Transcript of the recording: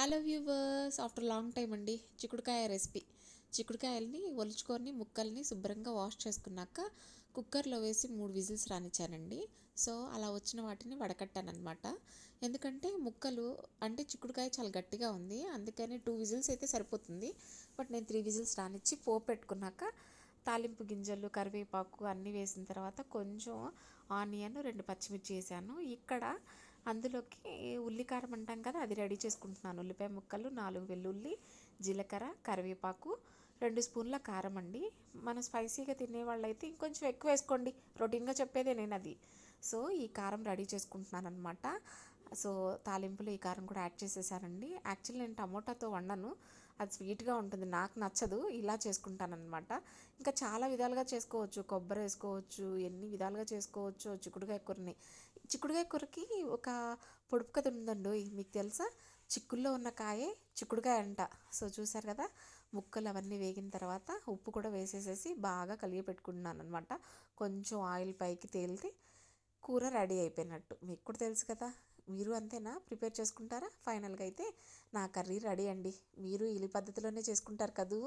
Hello viewers, after long time అండి. చిక్కుడుకాయ recipe. చిక్కుడుకాయలని ఒలుచుకొని ముక్కల్ని శుభ్రంగా వాష్ చేసుకున్నాక కుక్కర్లో వేసి 3 విజిల్స్ రానిచ్చానండి. సో అలా వచ్చిన వాటిని వడకట్టానమాట. ఎందుకంటే ముక్కలు అంటే చిక్కుడుకాయ చాలా గట్టిగా ఉంది, అందుకని 2 విజిల్స్ అయితే సరిపోతుంది. బట్ నేను 3 విజిల్స్ రానిచ్చి పోపు పెట్టుకున్నాక తాలింపు గింజలు, కరివేపాకు అన్నీ వేసిన తర్వాత కొంచెం ఆనియన్, 2 పచ్చిమిర్చి వేసాను. ఇక్కడ అందులోకి ఉల్లికారం అంటాం కదా, అది రెడీ చేసుకుంటున్నాను. ఉల్లిపాయ ముక్కలు, 4 వెల్లుల్లి, జీలకర్ర, కరివేపాకు, 2 స్పూన్ల కారం అండి. మన స్పైసీగా తినేవాళ్ళైతే ఇంకొంచెం ఎక్కువ వేసుకోండి, రొటీన్గా చెప్పేదే నేను అది. సో ఈ కారం రెడీ చేసుకుంటున్నాను అనమాట. సో తాలింపులు ఈ కారం కూడా యాడ్ చేసేసానండి. యాక్చువల్లీ నేను టమోటాతో వండను, అది స్వీట్గా ఉంటుంది, నాకు నచ్చదు. ఇలా చేసుకుంటానమాట. ఇంకా చాలా విధాలుగా చేసుకోవచ్చు, కొబ్బరి వేసుకోవచ్చు, ఎన్ని విధాలుగా చేసుకోవచ్చు చిక్కుడుకాయ కూరని. చిక్కుడుకాయ కూరకి ఒక పొడుపు కథ ఉందండి, మీకు తెలుసా? చిక్కుల్లో ఉన్న కాయే చిక్కుడుకాయ అంట. సో చూసారు కదా, ముక్కలు అవన్నీ వేగిన తర్వాత ఉప్పు కూడా వేసేసేసి బాగా కలిగి పెట్టుకుంటున్నాను అనమాట. కొంచెం ఆయిల్ పైకి తేలితే కూర రెడీ అయిపోయినట్టు. మీకు కూడా తెలుసు కదా, మీరు అంతేనా ప్రిపేర్ చేసుకుంటారా? ఫైనల్గా అయితే నా కర్రీ రెడీ అండి. మీరు ఈ పద్ధతిలోనే చేసుకుంటారు కదూ.